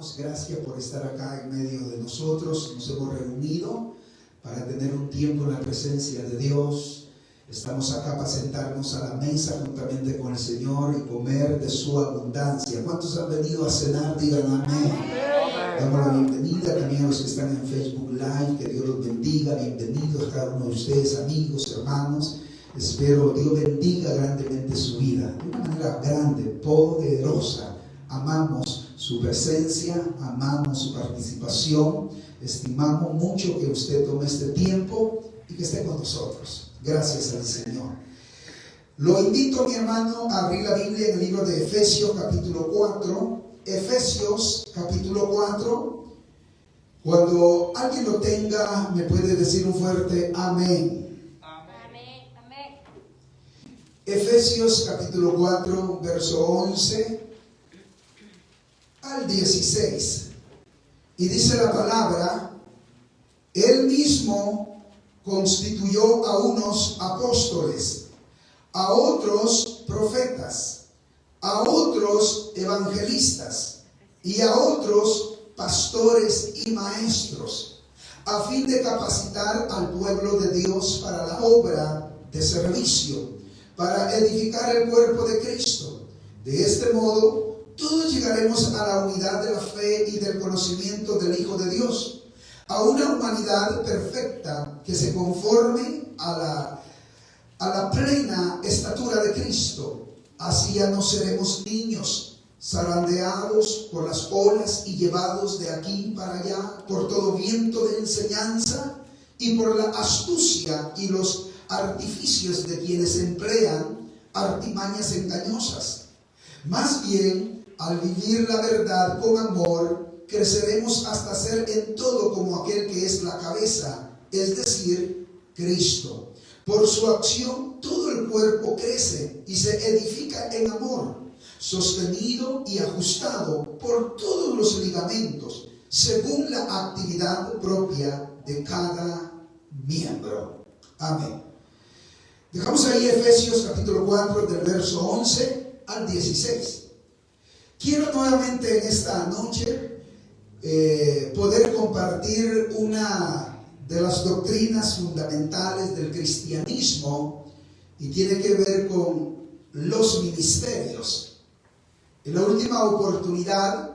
hermanos, gracias por estar acá en medio de nosotros. Nos hemos reunido para tener un tiempo en la presencia de Dios. Estamos acá para sentarnos a la mesa juntamente con el Señor y comer de su abundancia. ¿Cuántos han venido a cenar? Digan amén. Damos la bienvenida también a los que están en Facebook Live. Que Dios los bendiga. Bienvenidos a cada uno de ustedes, amigos, hermanos. Espero Dios bendiga grandemente su vida, de una manera grande, poderosa. Amamos su presencia, amamos su participación, estimamos mucho que usted tome este tiempo y que esté con nosotros. Gracias al Señor. Lo invito, mi hermano, a abrir la Biblia en el libro de Efesios capítulo 4. Efesios capítulo 4. Cuando alguien lo tenga, me puede decir un fuerte amén. Efesios capítulo 4, verso 11 al 16. Y dice la palabra: Él mismo constituyó a unos apóstoles, a otros profetas, a otros evangelistas y a otros pastores y maestros, a fin de capacitar al pueblo de Dios para la obra de servicio, para edificar el cuerpo de Cristo. De este modo, todos llegaremos a la unidad de la fe y del conocimiento del Hijo de Dios, a una humanidad perfecta que se conforme a la plena estatura de Cristo. Así ya no seremos niños, zarandeados por las olas y llevados de aquí para allá por todo viento de enseñanza y por la astucia y los artificios de quienes emplean artimañas engañosas. Más bien, al vivir la verdad con amor, creceremos hasta ser en todo como aquel que es la cabeza, es decir, Cristo. Por su acción, todo el cuerpo crece y se edifica en amor, sostenido y ajustado por todos los ligamentos, según la actividad propia de cada miembro. Amén. Dejamos ahí Efesios capítulo 4 del verso 11 al 16. Quiero nuevamente en esta noche poder compartir una de las doctrinas fundamentales del cristianismo y tiene que ver con los ministerios. En la última oportunidad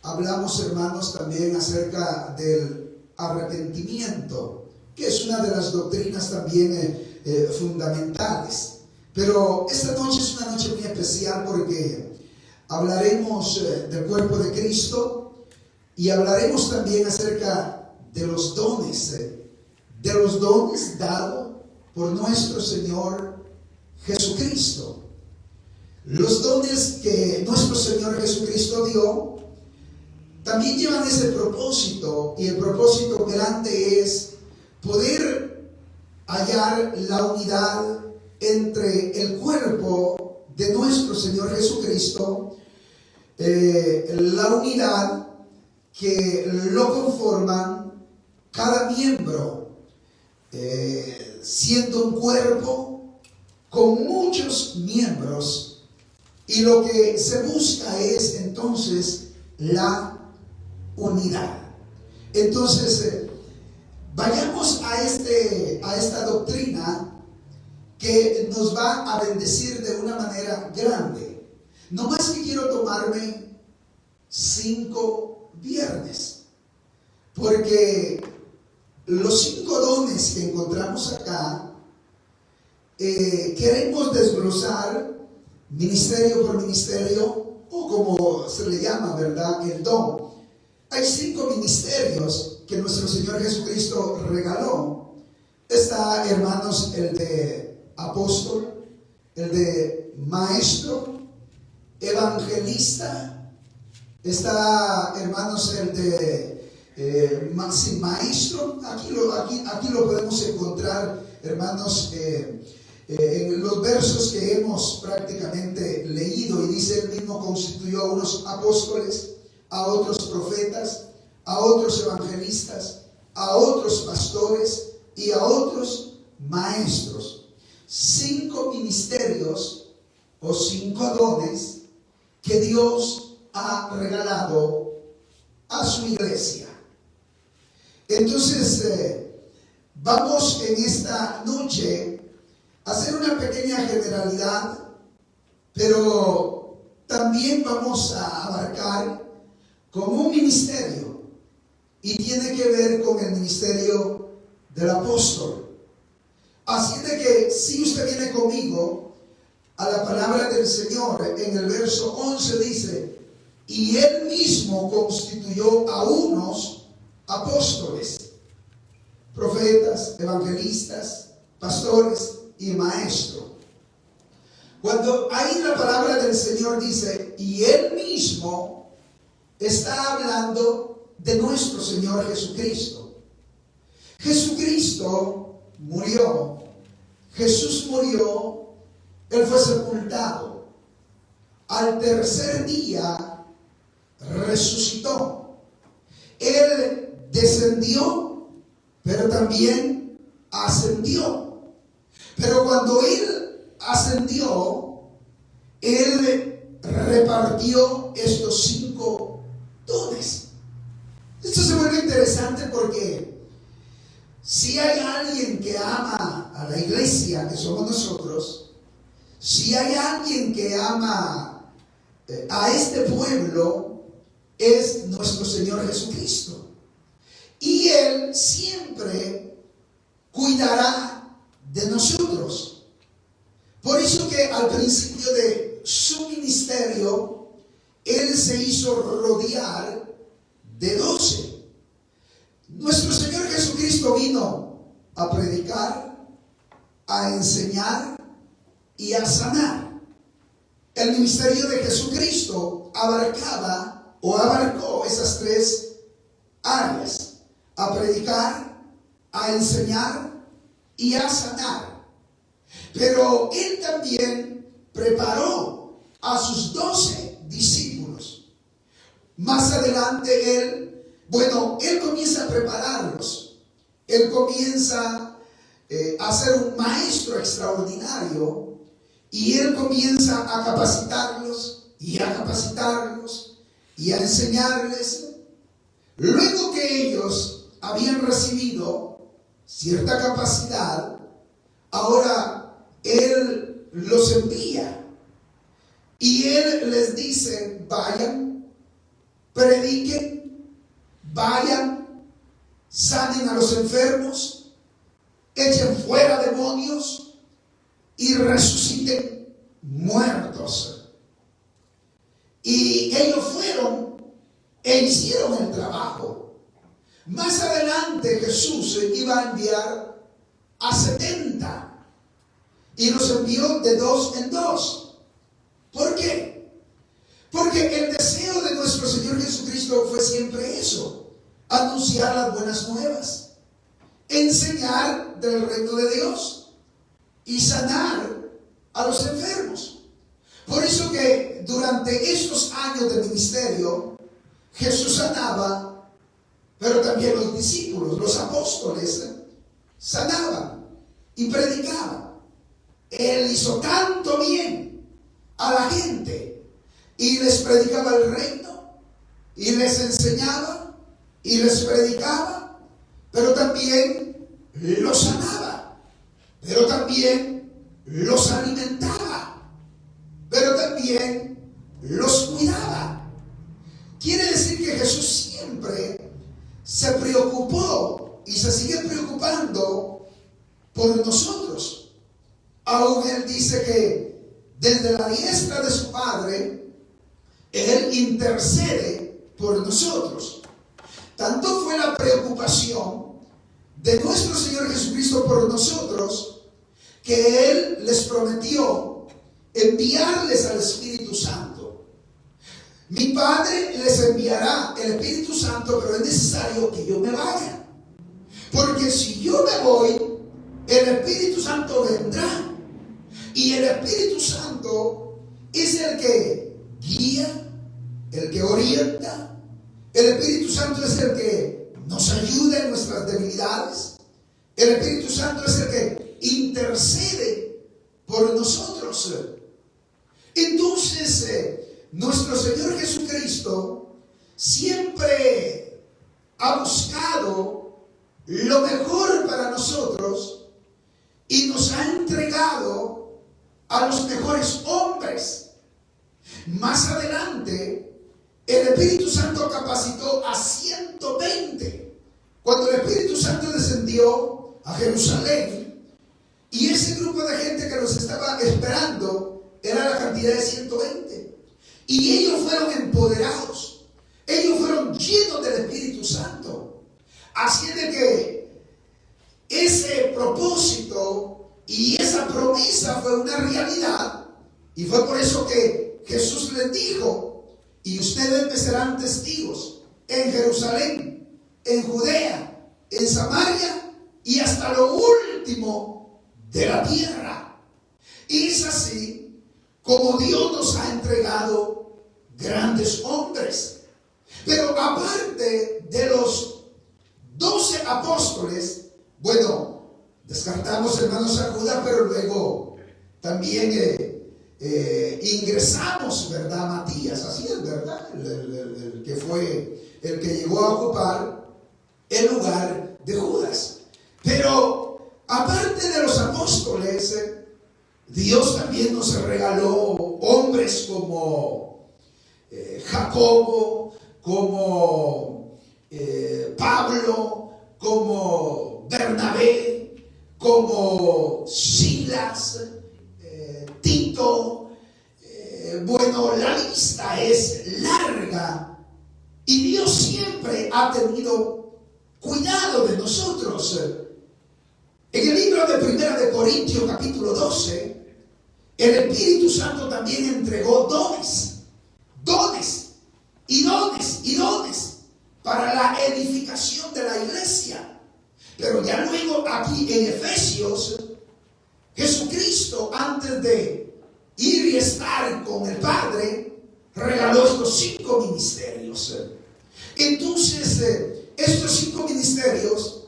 hablamos, hermanos, también acerca del arrepentimiento, que es una de las doctrinas también fundamentales. Pero esta noche es una noche muy especial porque hablaremos del cuerpo de Cristo y hablaremos también acerca de los dones dados por nuestro Señor Jesucristo. Los dones que nuestro Señor Jesucristo dio también llevan ese propósito, y el propósito grande es poder hallar la unidad entre el cuerpo de nuestro Señor Jesucristo, la unidad que lo conforman cada miembro, siendo un cuerpo con muchos miembros, y lo que se busca es entonces la unidad. Entonces, vayamos a esta doctrina que nos va a bendecir de una manera grande. No más que quiero tomarme 5 viernes, porque los 5 dones que encontramos acá, queremos desglosar ministerio por ministerio, o como se le llama, ¿verdad?, el don. Hay 5 ministerios que nuestro Señor Jesucristo regaló. Está, hermanos, el de apóstol, el de maestro, evangelista. Está, hermanos, el de maestro. Aquí lo podemos encontrar, hermanos, en los versos que hemos prácticamente leído. Y dice: Él mismo constituyó a unos apóstoles, a otros profetas, a otros evangelistas, a otros pastores y a otros maestros. 5 ministerios o 5 dones que Dios ha regalado a su iglesia. Entonces, vamos en esta noche a hacer una pequeña generalidad, pero también vamos a abarcar como un ministerio, y tiene que ver con el ministerio del apóstol. Así de que si usted viene conmigo a la palabra del Señor, en el verso 11 dice: y él mismo constituyó a unos apóstoles, profetas, evangelistas, pastores y maestros. Cuando ahí la palabra del Señor dice y él mismo, está hablando de nuestro Señor Jesucristo. Jesucristo murió. Jesús murió. Él fue sepultado. Al tercer día resucitó. Él descendió, pero también ascendió. Pero cuando Él ascendió, Él repartió estos 5 dones. Esto se vuelve interesante porque si hay alguien que ama a la iglesia, que somos nosotros, si hay alguien que ama a este pueblo, es nuestro Señor Jesucristo. Y Él siempre cuidará de nosotros. Por eso que al principio de su ministerio, Él se hizo rodear de 12. Nuestro Señor Jesucristo vino a predicar, a enseñar y a sanar. El ministerio de Jesucristo abarcó esas 3 áreas: a predicar, a enseñar y a sanar. Pero Él también preparó a sus 12 discípulos. Más adelante Él comienza a prepararlos. Él comienza a ser un maestro extraordinario, y Él comienza a capacitarlos y a capacitarlos y a enseñarles. Luego que ellos habían recibido cierta capacidad, ahora Él los envía y Él les dice: vayan, prediquen, vayan, sanen a los enfermos, echen fuera demonios y resuciten muertos. Y ellos fueron e hicieron el trabajo. Más adelante Jesús iba a enviar a 70 y los envió de 2 en 2. ¿Por qué? Porque el deseo de nuestro Señor Jesucristo fue siempre eso: anunciar las buenas nuevas, enseñar del reino de Dios y sanar a los enfermos. Por eso que durante estos años de ministerio, Jesús sanaba, pero también los discípulos, los apóstoles, sanaban y predicaban. Él hizo tanto bien a la gente y les predicaba el reino y les enseñaba y les predicaba, pero también los sanaba, pero también los alimentaba, pero también los cuidaba. Quiere decir que Jesús siempre se preocupó y se sigue preocupando por nosotros. Aún Él dice que desde la diestra de su Padre, Él intercede por nosotros. Tanto fue la preocupación de nuestro Señor Jesucristo por nosotros, que Él les prometió enviarles al Espíritu Santo. Mi Padre les enviará el Espíritu Santo, pero es necesario que yo me vaya. Porque si yo me voy, el Espíritu Santo vendrá. Y el Espíritu Santo es el que guía, el que orienta. El Espíritu Santo es el que nos ayuda en nuestras debilidades. El Espíritu Santo es el que intercede por nosotros. Entonces, nuestro Señor Jesucristo siempre ha buscado lo mejor para nosotros y nos ha entregado a los mejores hombres. Más adelante, el Espíritu Santo capacitó a 120. Cuando el Espíritu Santo descendió a Jerusalén, y ese grupo de gente que los estaba esperando era la cantidad de 120. Y ellos fueron empoderados. Ellos fueron llenos del Espíritu Santo. Así de que ese propósito y esa promesa fue una realidad. Y fue por eso que Jesús les dijo: y ustedes me serán testigos en Jerusalén, en Judea, en Samaria y hasta lo último de la tierra. Y es así como Dios nos ha entregado grandes hombres. Pero aparte de los 12 apóstoles, bueno, descartamos, hermanos, a Judas, pero luego también ingresamos, ¿verdad?, a Matías. Así es, ¿verdad? El que fue el que llegó a ocupar el lugar de Judas. Pero aparte de los apóstoles, Dios también nos regaló hombres como Jacobo, como Pablo, como Bernabé, como Silas, Tito. Bueno, la lista es larga y Dios siempre ha tenido cuidado de nosotros. En el libro de Primera de Corintios, capítulo 12, el Espíritu Santo también entregó dones para la edificación de la iglesia. Pero ya luego aquí en Efesios, Jesucristo, antes de ir y estar con el Padre, regaló estos 5 ministerios. Entonces, estos 5 ministerios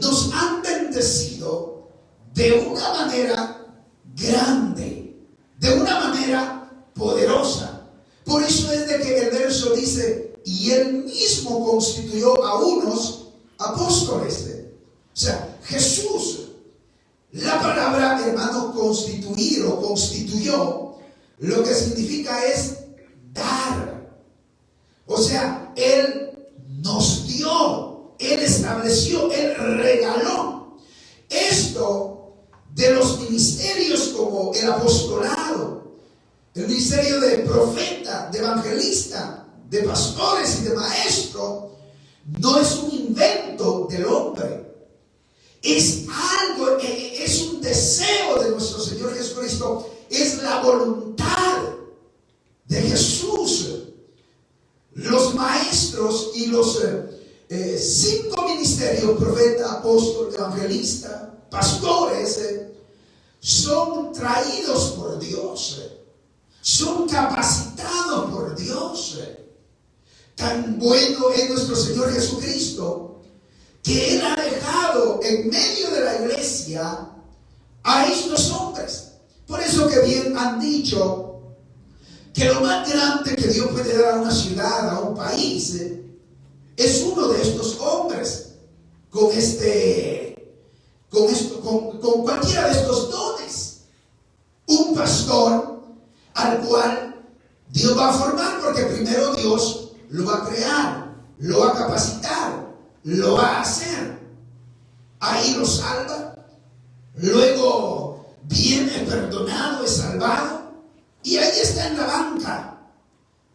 nos han bendecido de una manera grande, de una manera poderosa. Por eso es de que el verso dice: y él mismo constituyó a unos apóstoles. O sea, Jesús, la palabra, hermano, constituir o constituyó, lo que significa es dar. O sea, Él nos dio, Él estableció, Él regaló. Esto de los ministerios como el apostolado, el ministerio de profeta, de evangelista, de pastores y de maestro, no es un invento del hombre. Es algo, es un deseo de nuestro Señor Jesucristo, es la voluntad de Jesús. Los maestros y los 5 ministerios, profeta, apóstol, evangelista, pastores, son traídos por Dios, son capacitados por Dios. Tan bueno es nuestro Señor Jesucristo, que Él ha dejado en medio de la iglesia a estos hombres. Por eso que bien han dicho que lo más grande que Dios puede dar a una ciudad, a un país, es uno de estos hombres con cualquiera de estos dones. Un pastor al cual Dios va a formar, porque primero Dios lo va a crear, lo va a capacitar, lo va a hacer. Ahí lo salva, luego viene perdonado, es salvado, y ahí está en la banca.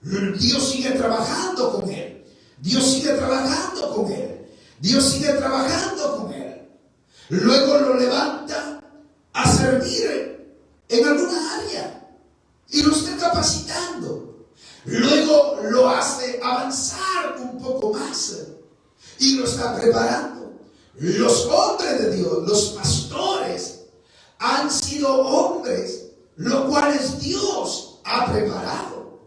Dios sigue trabajando con él, Dios sigue trabajando con él, Dios sigue trabajando con él. Luego lo levanta a servir en alguna área y lo está capacitando. Luego lo hace avanzar un poco más y lo está preparando. Los hombres de Dios, los pastores, han sido hombres los cuales Dios ha preparado.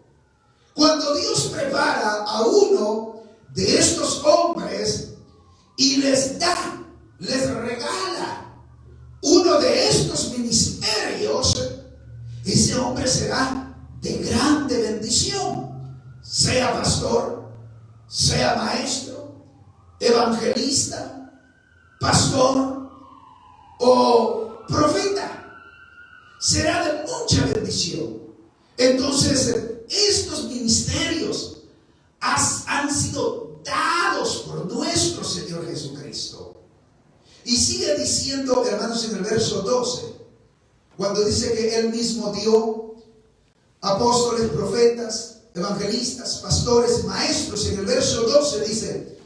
Cuando Dios prepara a uno de estos hombres y les da, les regala uno de estos ministerios, ese hombre será de grande bendición, sea pastor, sea maestro, evangelista, pastor o profeta. Será de mucha bendición. Entonces, estos ministerios han sido dados por nuestro Señor Jesucristo. Y sigue diciendo, hermanos, en el verso 12, cuando dice que Él mismo dio apóstoles, profetas, evangelistas, pastores, maestros. En el verso 12 dice,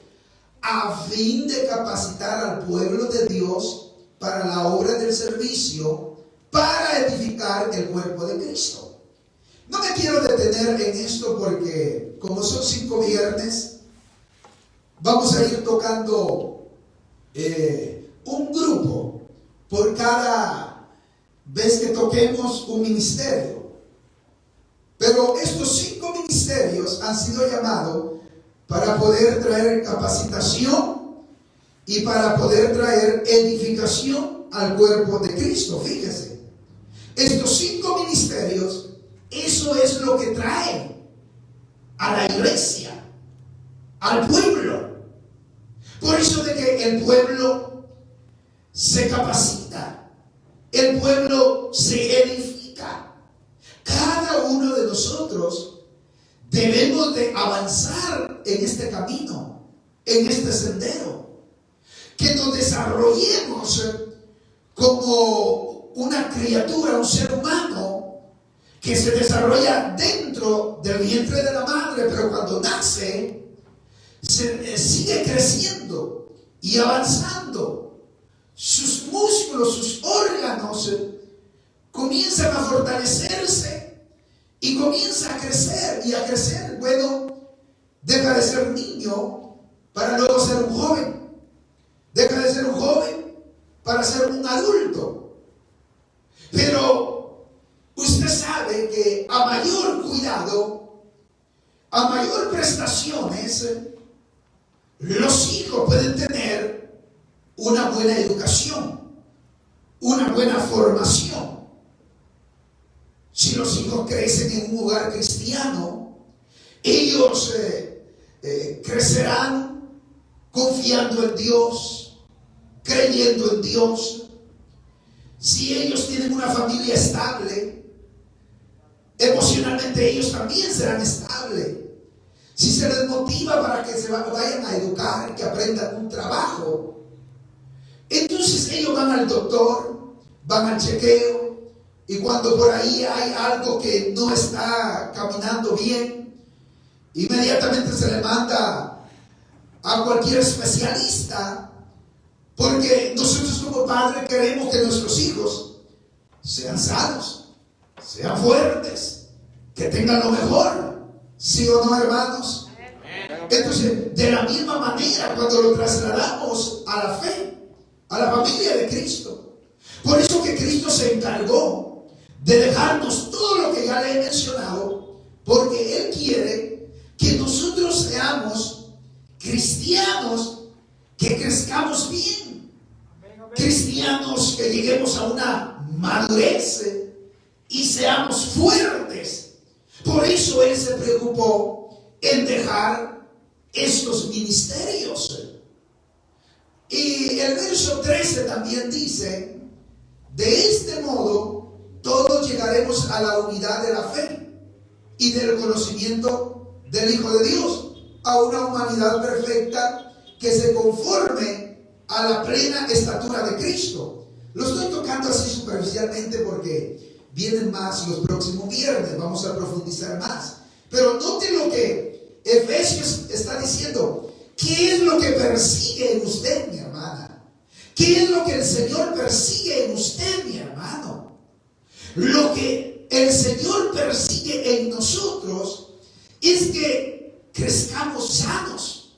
a fin de capacitar al pueblo de Dios para la obra del servicio, para edificar el cuerpo de Cristo. No me quiero detener en esto porque como son 5 viernes, vamos a ir tocando un grupo por cada vez que toquemos un ministerio. Pero estos 5 ministerios han sido llamados para poder traer capacitación y para poder traer edificación al cuerpo de Cristo. Fíjese, estos 5 ministerios, eso es lo que trae a la iglesia, al pueblo. Por eso de que el pueblo se capacita, el pueblo se edifica. Cada uno de nosotros debemos de avanzar en este camino, en este sendero, que nos desarrollemos como una criatura, un ser humano que se desarrolla dentro del vientre de la madre, pero cuando nace sigue creciendo y avanzando. Sus músculos, sus órganos comienzan a fortalecerse y comienza a crecer y a crecer. Bueno, deja de ser niño para luego ser un joven. Deja de ser un joven para ser un adulto. Pero usted sabe que a mayor cuidado, a mayor prestaciones, los hijos pueden tener una buena educación, una buena formación. Si los hijos crecen en un hogar cristiano, ellos crecerán confiando en Dios, creyendo en Dios. Si ellos tienen una familia estable, emocionalmente ellos también serán estables. Si se les motiva para que se vayan a educar, que aprendan un trabajo, entonces ellos van al doctor, van al chequeo. Y cuando por ahí hay algo que no está caminando bien, inmediatamente se le manda a cualquier especialista, porque nosotros como padres queremos que nuestros hijos sean sanos, sean fuertes, que tengan lo mejor. ¿Sí o no, hermanos? Entonces, de la misma manera, cuando lo trasladamos a la fe, a la familia de Cristo, por eso que Cristo se encargó de dejarnos todo lo que ya le he mencionado, porque Él quiere que nosotros seamos cristianos, que crezcamos bien, cristianos que lleguemos a una madurez y seamos fuertes. Por eso Él se preocupó en dejar estos ministerios. Y el verso 13 también dice, de este modo todos llegaremos a la unidad de la fe y del conocimiento del Hijo de Dios, a una humanidad perfecta que se conforme a la plena estatura de Cristo. Lo estoy tocando así superficialmente porque vienen más los próximos viernes, vamos a profundizar más. Pero note lo que Efesios está diciendo. ¿Qué es lo que persigue en usted, mi hermana? ¿Qué es lo que el Señor persigue en usted, mi hermano? Lo que el Señor persigue en nosotros es que crezcamos sanos,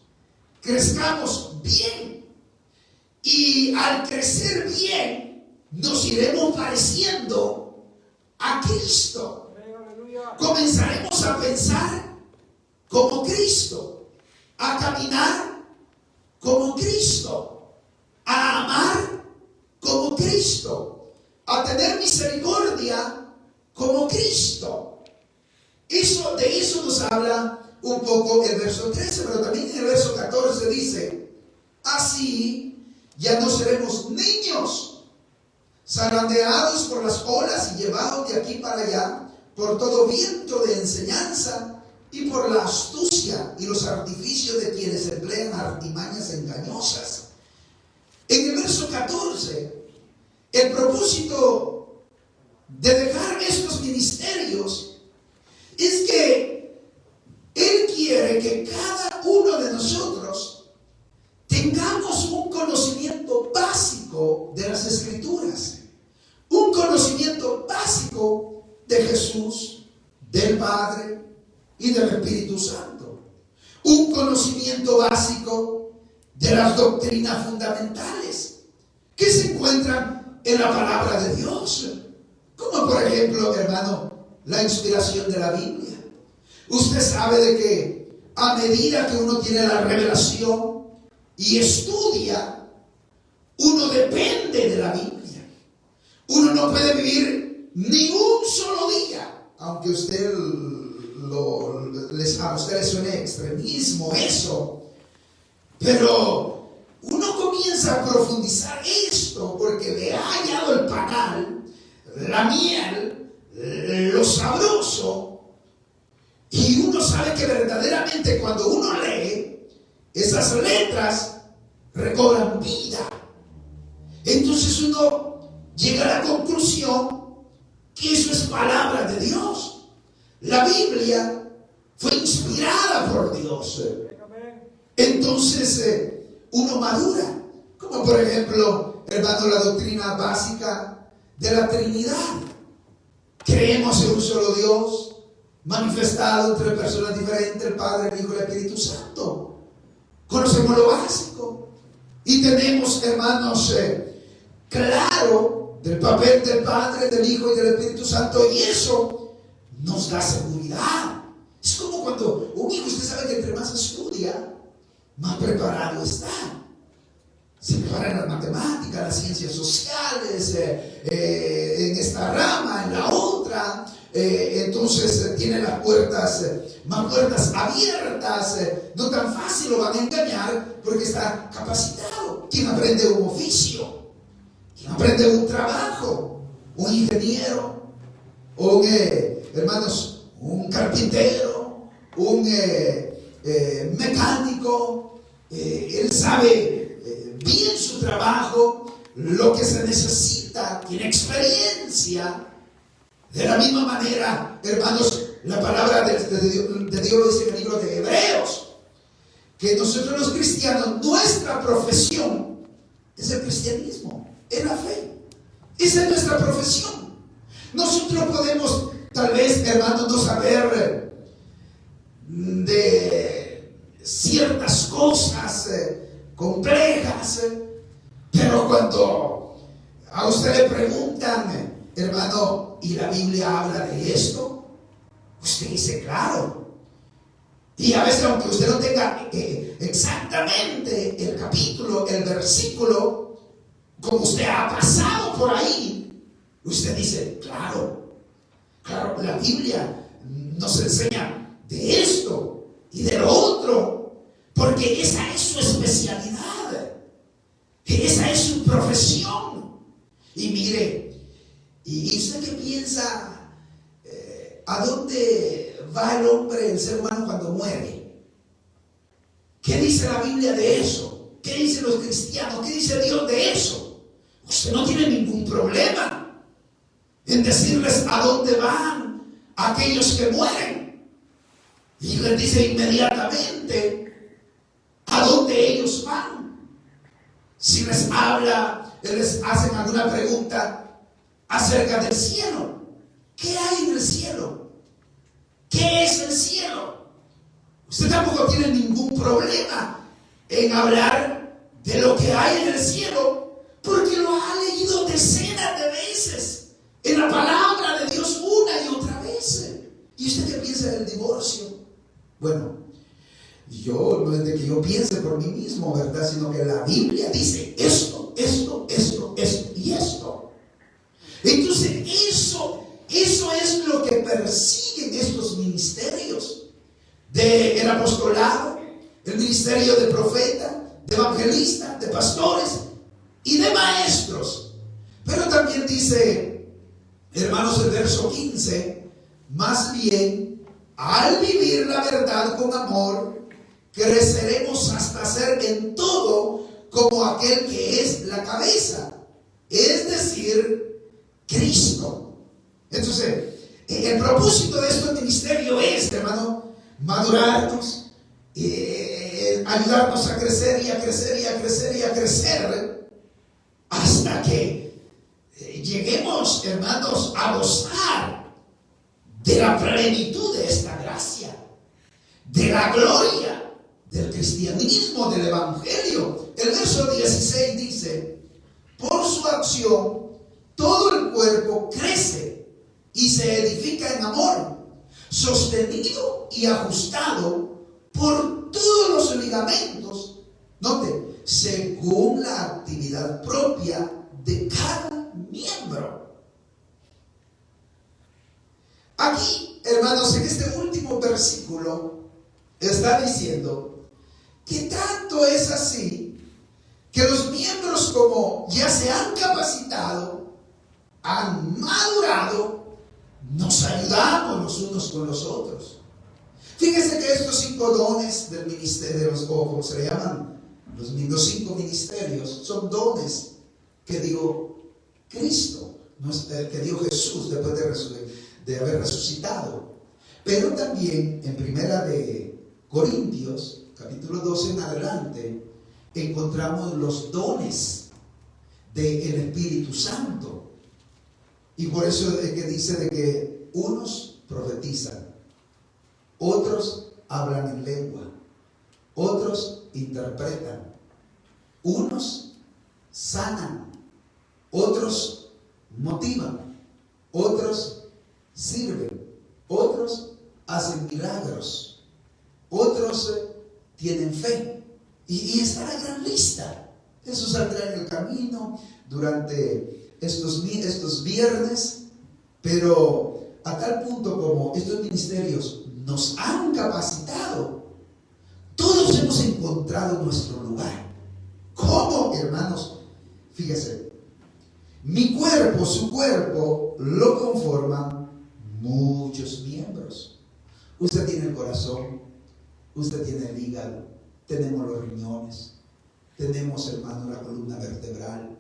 crezcamos bien. Y al crecer bien, nos iremos pareciendo a Cristo. Comenzaremos a pensar como Cristo, a caminar como Cristo, a amar como Cristo, a tener misericordia como Cristo. De eso nos habla un poco el verso 13, pero también en el verso 14 dice, así ya no seremos niños, zarandeados por las olas y llevados de aquí para allá por todo viento de enseñanza y por la astucia y los artificios de quienes emplean artimañas engañosas. En el verso 14, el propósito de dejar estos ministerios es que Él quiere que cada uno de nosotros tengamos un conocimiento básico de las Escrituras, un conocimiento básico de Jesús, del Padre y del Espíritu Santo, un conocimiento básico de las doctrinas fundamentales que se encuentran en la palabra de Dios, como por ejemplo, hermano, la inspiración de la Biblia. Usted sabe de que a medida que uno tiene la revelación y estudia, uno depende de la Biblia. Uno no puede vivir ni un solo día, aunque a usted le suene extremismo eso, pero uno comienza a profundizar esto porque le ha hallado el panal, la miel, lo sabroso. Y uno sabe que verdaderamente cuando uno lee, esas letras recobran vida. Entonces uno llega a la conclusión que eso es palabra de Dios. La Biblia fue inspirada por Dios. Entonces uno madura. Como por ejemplo, hermano, la doctrina básica de la Trinidad. Creemos en un solo Dios, manifestado entre personas diferentes, el Padre, el Hijo y el Espíritu Santo. Conocemos lo básico y tenemos, hermanos, claro del papel del Padre, del Hijo y del Espíritu Santo, y eso nos da seguridad. Es como cuando un hijo, usted sabe que entre más estudia, más preparado está. Se prepara en las matemáticas, en las ciencias sociales, en esta rama, en la otra. Entonces tiene las puertas, más puertas abiertas. No tan fácil lo van a engañar porque está capacitado. Quien aprende un oficio, quien aprende un trabajo, un ingeniero, hermanos, un carpintero, un mecánico, él sabe bien su trabajo, lo que se necesita, tiene experiencia. De la misma manera, hermanos, la palabra de Dios lo dice en el libro de Hebreos, que nosotros los cristianos, nuestra profesión es el cristianismo, es la fe. Esa es nuestra profesión. Nosotros podemos, tal vez, hermanos, no saber de ciertas cosas complejas, pero cuando a usted le preguntan, hermano, ¿y la Biblia habla de esto? Usted dice, claro. Y a veces, aunque usted no tenga exactamente el capítulo, el versículo, como usted ha pasado por ahí, usted dice, claro, la Biblia nos enseña de esto y de lo otro, porque esa es su especialidad, esa es su profesión. Y mire, ¿y usted qué piensa? ¿A dónde va el hombre, el ser humano, cuando muere? ¿Qué dice la Biblia de eso? ¿Qué dicen los cristianos? ¿Qué dice Dios de eso? Usted no tiene ningún problema en decirles a dónde van aquellos que mueren. Y les dice inmediatamente a dónde ellos van. Si les habla, les hacen alguna pregunta acerca del cielo. ¿Qué hay en el cielo? ¿Qué es el cielo? Usted tampoco tiene ningún problema en hablar de lo que hay en el cielo, porque lo ha leído decenas de veces en la palabra de Dios una y otra vez. ¿Y usted qué piensa del divorcio? Bueno, yo no es de que yo piense por mí mismo, ¿verdad? Sino que la Biblia dice esto y esto. Entonces eso es lo que persiguen estos ministerios del apostolado, el ministerio de profeta, de evangelistas, de pastores y de maestros. Pero también dice, hermanos, el verso 15, más bien, al vivir la verdad con amor, creceremos hasta ser en todo como aquel que es la cabeza, es decir, Cristo. Entonces, el propósito de este ministerio es, hermano, madurarnos, ayudarnos a crecer y a crecer y a crecer y a crecer hasta que lleguemos, hermanos, a gozar de la plenitud de esta gracia, de la gloria del cristianismo, del evangelio. El verso 16 dice, por su acción todo el cuerpo crece y se edifica en amor, sostenido y ajustado por todos los ligamentos, note, según la actividad propia de cada miembro. Aquí, hermanos, en este último versículo está diciendo que tanto es así que los miembros, como ya se han capacitado, han madurado, nos ayudamos los unos con los otros. Fíjense que estos 5 dones del ministerio, o como se le llaman, los 5 ministerios, son dones que dio Cristo, que dio Jesús después de haber resucitado. Pero también en Primera de Corintios, capítulo 12 en adelante, encontramos los dones del Espíritu Santo. Y por eso es que dice de que unos profetizan, otros hablan en lengua, otros interpretan, unos sanan, otros motivan, otros sirven, otros hacen milagros, otros tienen fe. Y está la gran lista. Eso saldrá en el camino durante estos viernes, pero a tal punto como estos ministerios nos han capacitado, todos hemos encontrado nuestro lugar. ¿Cómo, hermanos? Fíjese, mi cuerpo, su cuerpo, lo conforman muchos miembros. Usted tiene el corazón, usted tiene el hígado, tenemos los riñones, tenemos, hermano, la columna vertebral,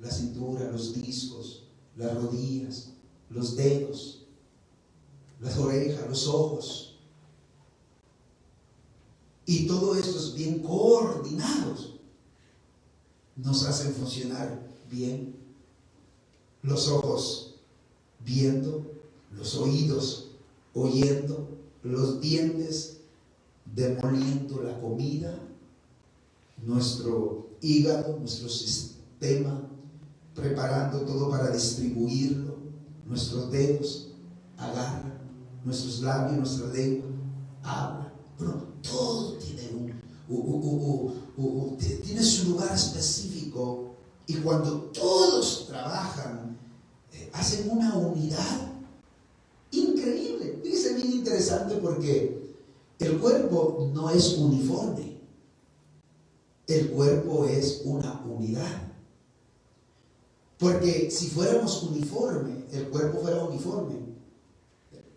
la cintura, los discos, las rodillas, los dedos, las orejas, los ojos. Y todo esto es bien coordinados, nos hacen funcionar bien. Los ojos viendo, los oídos oyendo, los dientes demoliendo la comida, nuestro hígado, nuestro sistema preparando todo para distribuirlo, nuestros dedos agarran, nuestros labios, nuestra lengua habla. Bueno, todo tiene tiene su lugar específico, y cuando todos trabajan, hacen una unidad increíble. Fíjense, bien interesante, porque el cuerpo no es uniforme, el cuerpo es una unidad. Porque si fuéramos uniforme, el cuerpo fuera uniforme,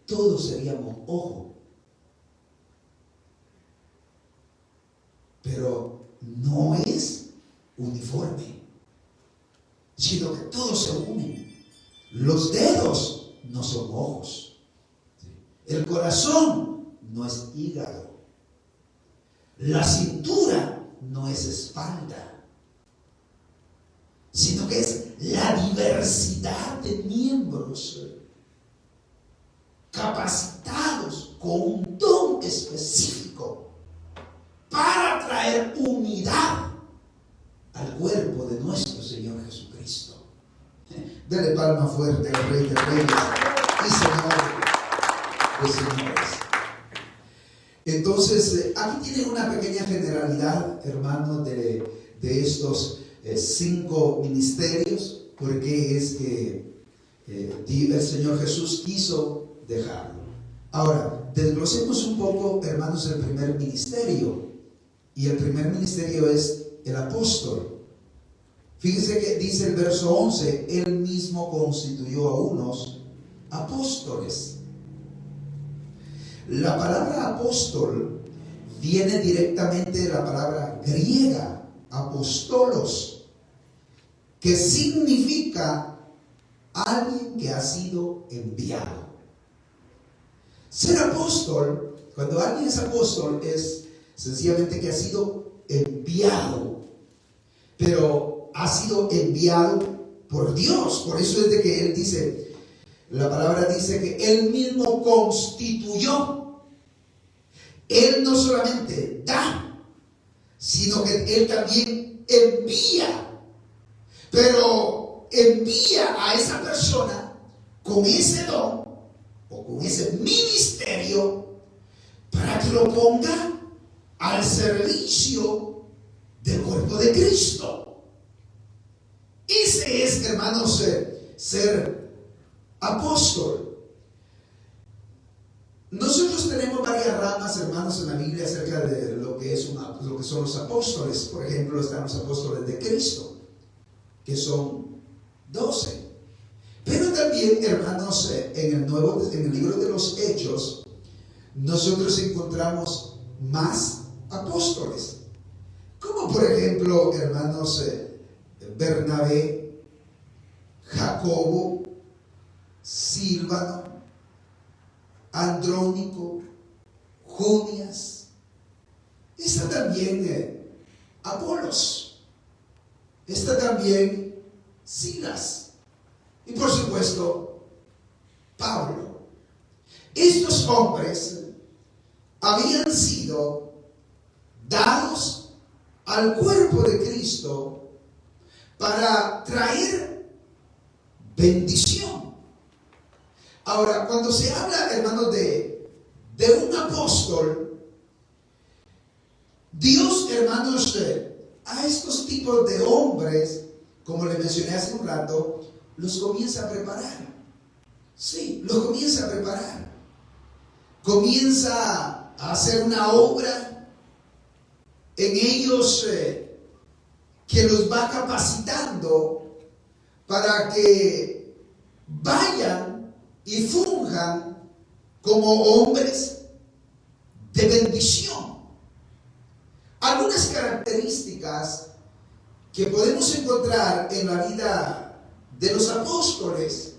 todos seríamos ojo. Pero no es uniforme, sino que todos se unen. Los dedos no son ojos, el corazón no es hígado, la cintura no es espalda, sino que es la diversidad de miembros capacitados con un don específico para traer unidad al cuerpo de nuestro Señor Jesucristo. Dele palma fuerte al Rey de Reyes y Señor de Señores. Entonces, aquí tienen una pequeña generalidad, hermanos, de estos 5 ministerios, porque es que el Señor Jesús quiso dejarlo. Ahora, desglosemos un poco, hermanos, el primer ministerio, Y el primer ministerio es el apóstol. Fíjese que dice el verso 11, él mismo constituyó a unos apóstoles. La palabra apóstol viene directamente de la palabra griega, apostolos, que significa alguien que ha sido enviado. Ser apóstol, cuando alguien es apóstol, es sencillamente que ha sido enviado, pero ha sido enviado por Dios. Por eso es de que él dice, la palabra dice que él mismo constituyó. Él no solamente da, sino que él también envía, pero envía a esa persona con ese don o con ese ministerio para que lo ponga al servicio del cuerpo de Cristo. Ese es, hermanos, ser apóstol. Nosotros tenemos varias ramas, hermanos, en la Biblia acerca de lo que son los apóstoles. Por ejemplo, están los apóstoles de Cristo, que son 12. Pero también, hermanos, en el libro de los Hechos, nosotros encontramos más apóstoles. Como por ejemplo, hermanos, Bernabé, Jacobo, Silvano, Andrónico, Junias. Está también Apolos. Está también Silas. Y por supuesto, Pablo. Estos hombres habían sido dados al cuerpo de Cristo para traer bendición. Ahora, cuando se habla, hermanos, de un apóstol, Dios, hermanos, a estos tipos de hombres, como le mencioné hace un rato, los comienza a preparar. Sí, los comienza a preparar. Comienza a hacer una obra en ellos que los va capacitando para que vayan y funjan como hombres de bendición. Algunas características que podemos encontrar en la vida de los apóstoles,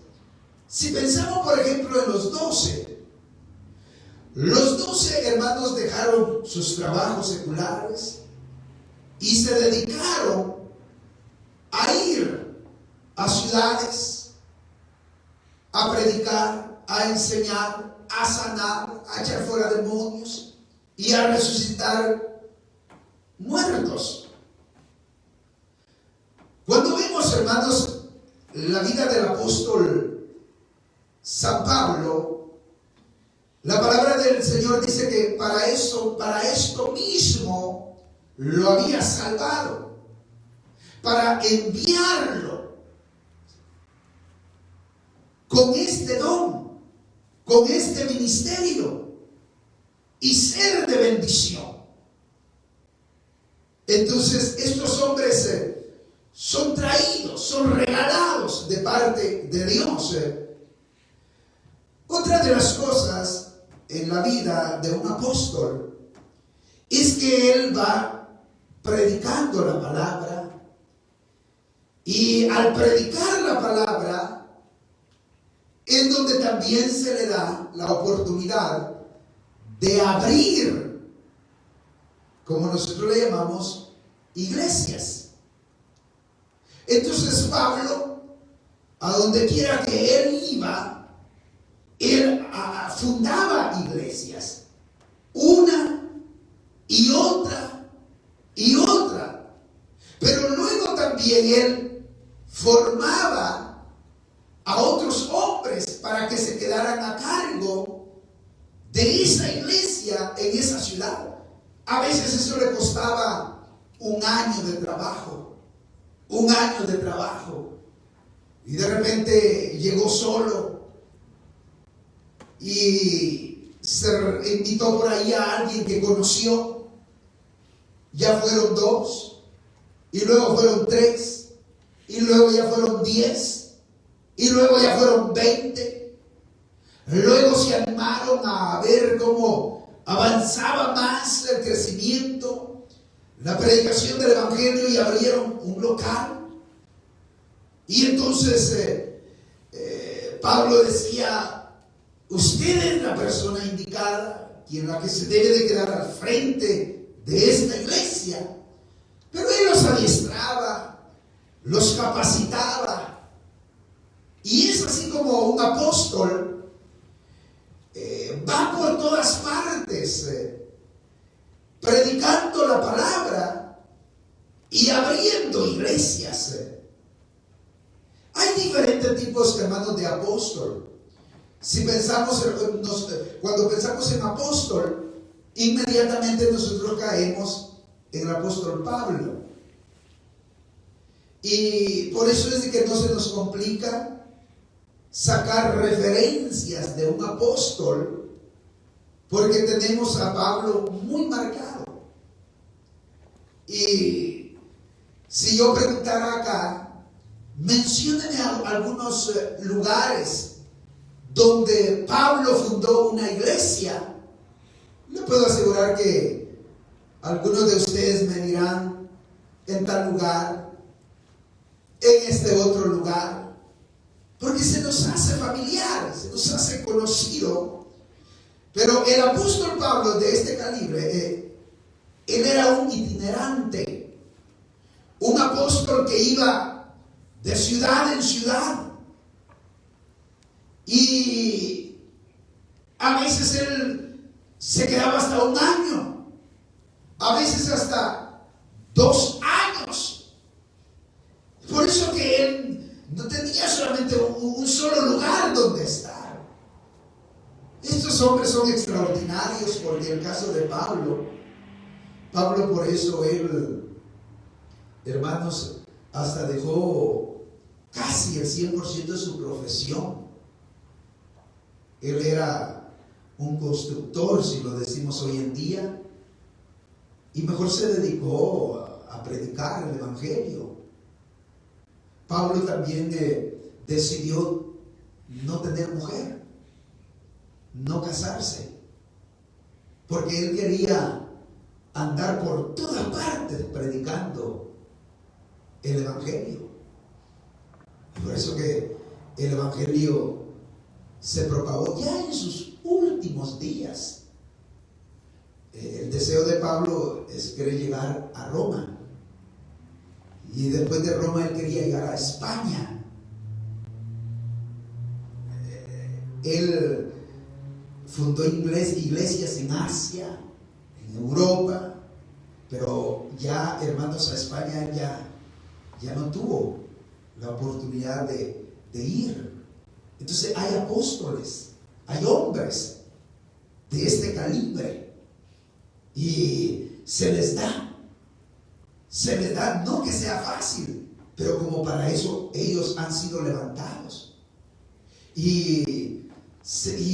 si pensamos por ejemplo en los 12, los 12 hermanos dejaron sus trabajos seculares y se dedicaron a ir a ciudades, a predicar, a enseñar, a sanar, a echar fuera demonios y a resucitar muertos. Cuando vemos, hermanos, la vida del apóstol San Pablo, la palabra del Señor dice que para esto mismo lo había salvado, para enviarlo con este don, con este ministerio y ser de bendición. Entonces estos hombres son traídos, son regalados de parte de Dios. Otra de las cosas en la vida de un apóstol es que él va predicando la palabra, y al predicar la palabra es donde también se le da la oportunidad de abrir, como nosotros le llamamos, iglesias. Entonces Pablo, a donde quiera que él iba, él fundaba iglesias, una y otra y otra. Pero luego también él formaba a otros hombres para que se quedaran a cargo de esa iglesia en esa ciudad. A veces eso le costaba un año de trabajo, y de repente llegó solo y se invitó por ahí a alguien que conoció, ya fueron 2, y luego fueron 3, y luego ya fueron 10, y luego ya fueron 20. Luego se animaron a ver cómo avanzaba más el crecimiento, la predicación del Evangelio, y abrieron un local. Y entonces Pablo decía: usted es la persona indicada, quien la que se debe de quedar al frente de esta iglesia. Pero él los adiestraba, los capacitaba. Y es así como un apóstol va por todas partes predicando la palabra y abriendo iglesias. Hay diferentes tipos, hermanos, de apóstol. Si pensamos, cuando pensamos en apóstol, inmediatamente nosotros caemos en el apóstol Pablo. Y por eso es que no se nos complica sacar referencias de un apóstol, porque tenemos a Pablo muy marcado. Y si yo preguntara acá, menciónenme algunos lugares donde Pablo fundó una iglesia, le puedo asegurar que algunos de ustedes me dirán: en tal lugar, en este otro lugar, porque se nos hace familiar, se nos hace conocido. Pero el apóstol Pablo, de este calibre, él era un itinerante, un apóstol que iba de ciudad en ciudad. Y a veces él se quedaba hasta 1 año, a veces hasta 2 años. Por eso que él no tenía solamente un solo lugar donde estar. Estos hombres son extraordinarios, porque el caso de Pablo, por eso él, hermanos, hasta dejó casi el 100% de su profesión. Él era un constructor, si lo decimos hoy en día, y mejor se dedicó a predicar el Evangelio. Pablo también decidió no tener mujer, no casarse, porque él quería andar por todas partes predicando el Evangelio. Por eso que el Evangelio se propagó ya en sus últimos días. El deseo de Pablo es querer llegar a Roma, y después de Roma él quería llegar a España. Él fundó iglesias en Asia, en Europa, pero ya, hermanos, a España ya no tuvo la oportunidad de ir. Entonces hay apóstoles, hay hombres de este calibre, y se les da, no que sea fácil, pero como para eso ellos han sido levantados. Y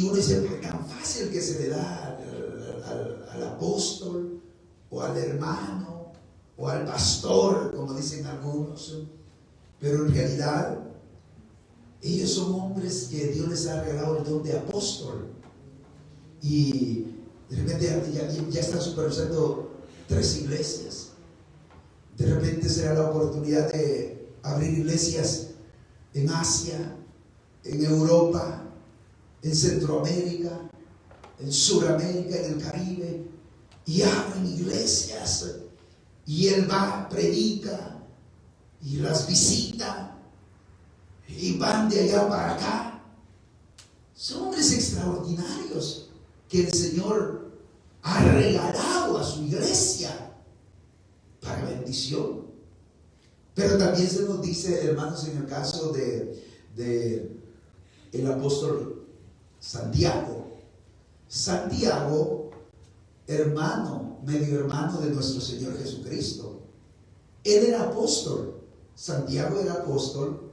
uno dice: ¿por qué tan fácil que se le da al apóstol, o al hermano, o al pastor, como dicen algunos? Pero en realidad ellos son hombres que Dios les ha regalado el don de apóstol, y de repente ya están supervisando 3 iglesias. De repente será la oportunidad de abrir iglesias en Asia, en Europa, en Centroamérica, en Sudamérica, en el Caribe, y abren iglesias, y él va, predica, y las visita, y van de allá para acá. Son hombres extraordinarios que el Señor ha regalado a su iglesia para bendición. Pero también se nos dice, hermanos, en el caso de el apóstol Santiago, hermano, medio hermano de nuestro Señor Jesucristo. Él era apóstol. Santiago era apóstol,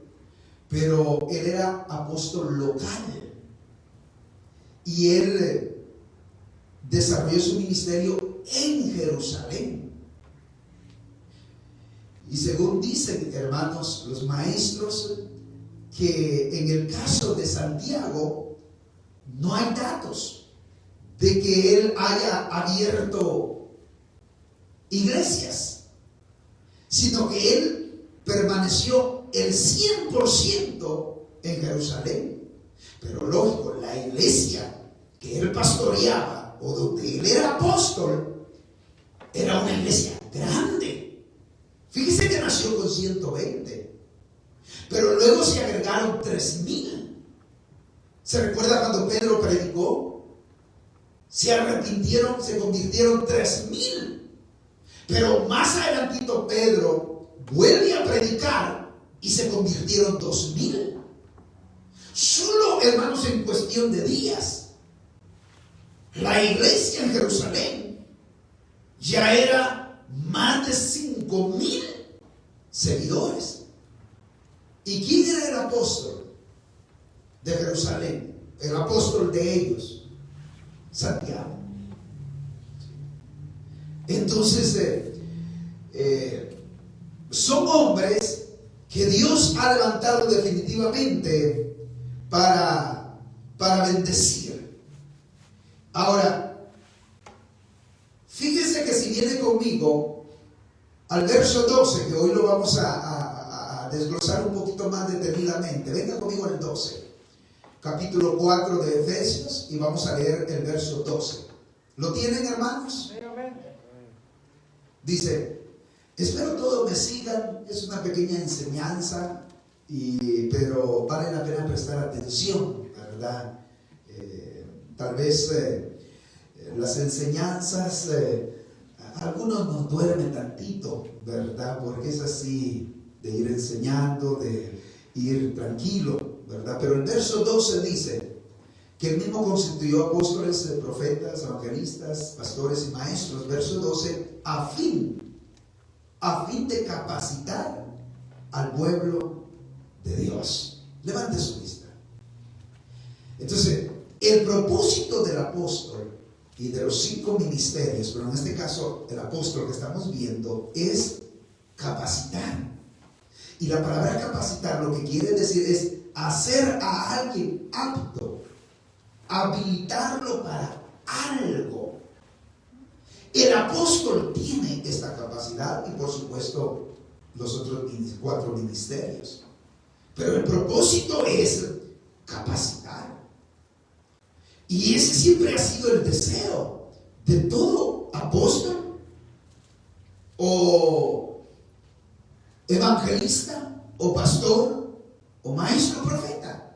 pero él era apóstol local, y él desarrolló su ministerio en Jerusalén. Y según dicen, hermanos, los maestros, que en el caso de Santiago no hay datos de que él haya abierto iglesias, sino que él permaneció el 100% en Jerusalén. Pero lógico, la iglesia que él pastoreaba o donde él era apóstol era una iglesia grande. Fíjese que nació con 120, pero luego se agregaron 3,000. ¿Se recuerda cuando Pedro predicó? Se arrepintieron, se convirtieron 3,000. Pero más adelantito Pedro vuelve a predicar y se convirtieron 2,000. Solo, hermanos, en cuestión de días, la iglesia en Jerusalén ya era más de 5,000 seguidores. ¿Y quién era el apóstol de Jerusalén? El apóstol de ellos, Santiago. Entonces, son hombres que Dios ha levantado definitivamente para bendecir. Ahora, fíjense que si viene conmigo al verso 12, que hoy lo vamos a desglosar un poquito más detenidamente. Venga conmigo al 12, capítulo 4 de Efesios, y vamos a leer el verso 12. ¿Lo tienen, hermanos? Dice: espero todos me sigan. Es una pequeña enseñanza, pero vale la pena prestar atención, ¿verdad? Tal vez las enseñanzas, algunos nos duermen tantito, ¿verdad? Porque es así, de ir enseñando, de ir tranquilo, ¿verdad? Pero el verso 12 dice que él mismo constituyó apóstoles, profetas, evangelistas, pastores y maestros. Verso 12, a fin de capacitar al pueblo de Dios. Levante su vista. Entonces, el propósito del apóstol y de los 5 ministerios, pero en este caso el apóstol que estamos viendo, es capacitar. Y la palabra capacitar lo que quiere decir es hacer a alguien apto, habilitarlo para algo. El apóstol tiene esta capacidad y por supuesto los otros 4 ministerios. Pero el propósito es capacitar. Y ese siempre ha sido el deseo de todo apóstol o evangelista o pastor o maestro profeta.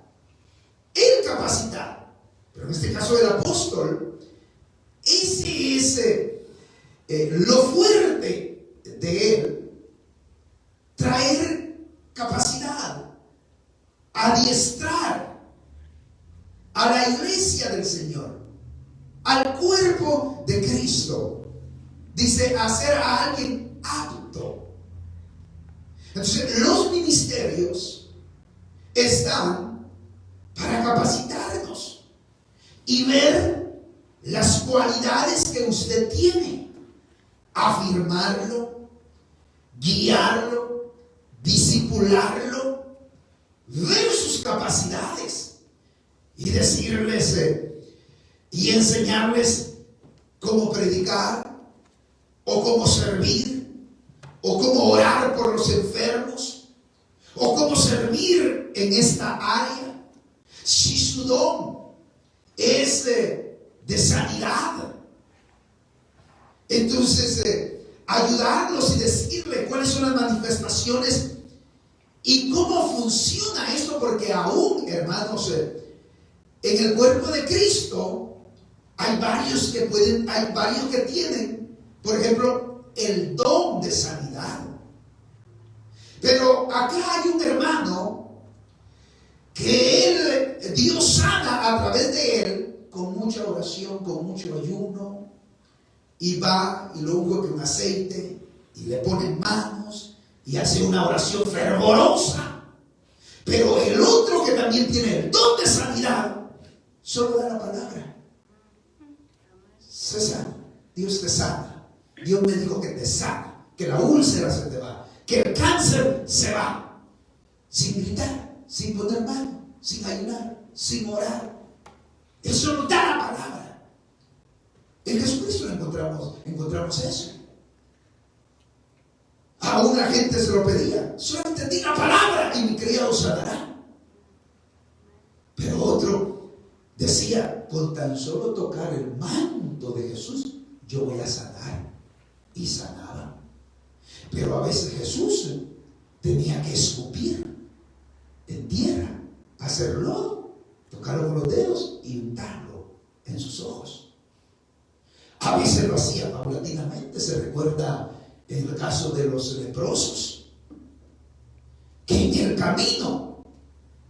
Él capacita. Pero en este caso el apóstol, ese es lo fuerte de él. Traer capacidad, adiestrar a la iglesia del Señor, al cuerpo de Cristo. Dice, hacer a alguien apto. Entonces, los ministerios están para capacitarnos y ver las cualidades que usted tiene, afirmarlo, guiarlo, discipularlo, ver sus capacidades y decirles y enseñarles cómo predicar, o cómo servir, o cómo orar por los enfermos, o cómo servir en esta área. Si su don es de sanidad, entonces ayudarlos y decirle cuáles son las manifestaciones y cómo funciona esto, porque aún, hermanos, en el cuerpo de Cristo hay varios que tienen, por ejemplo, el don de sanidad. Pero acá hay un hermano que Dios sana a través de él con mucha oración, con mucho ayuno, y va y lo unge con aceite y le pone en manos y hace una oración fervorosa. Pero el otro que también tiene el don de sanidad solo da la palabra. Se sana. Dios te sana. Dios me dijo que te sana, que la úlcera se te va, que el cáncer se va. Sin gritar, sin poner mano, sin ayunar, sin orar. Eso nos da la palabra. En Jesucristo encontramos eso. A una gente se lo pedía: solamente di la palabra y mi criado sanará. Pero otro decía: con tan solo tocar el manto de Jesús, yo voy a sanar. Y sanaba. Pero a veces Jesús tenía que escupir en tierra, hacer lodo, tocarlo con los dedos y untarlo en sus ojos. A veces lo hacía paulatinamente. Se recuerda en el caso de los leprosos, que en el camino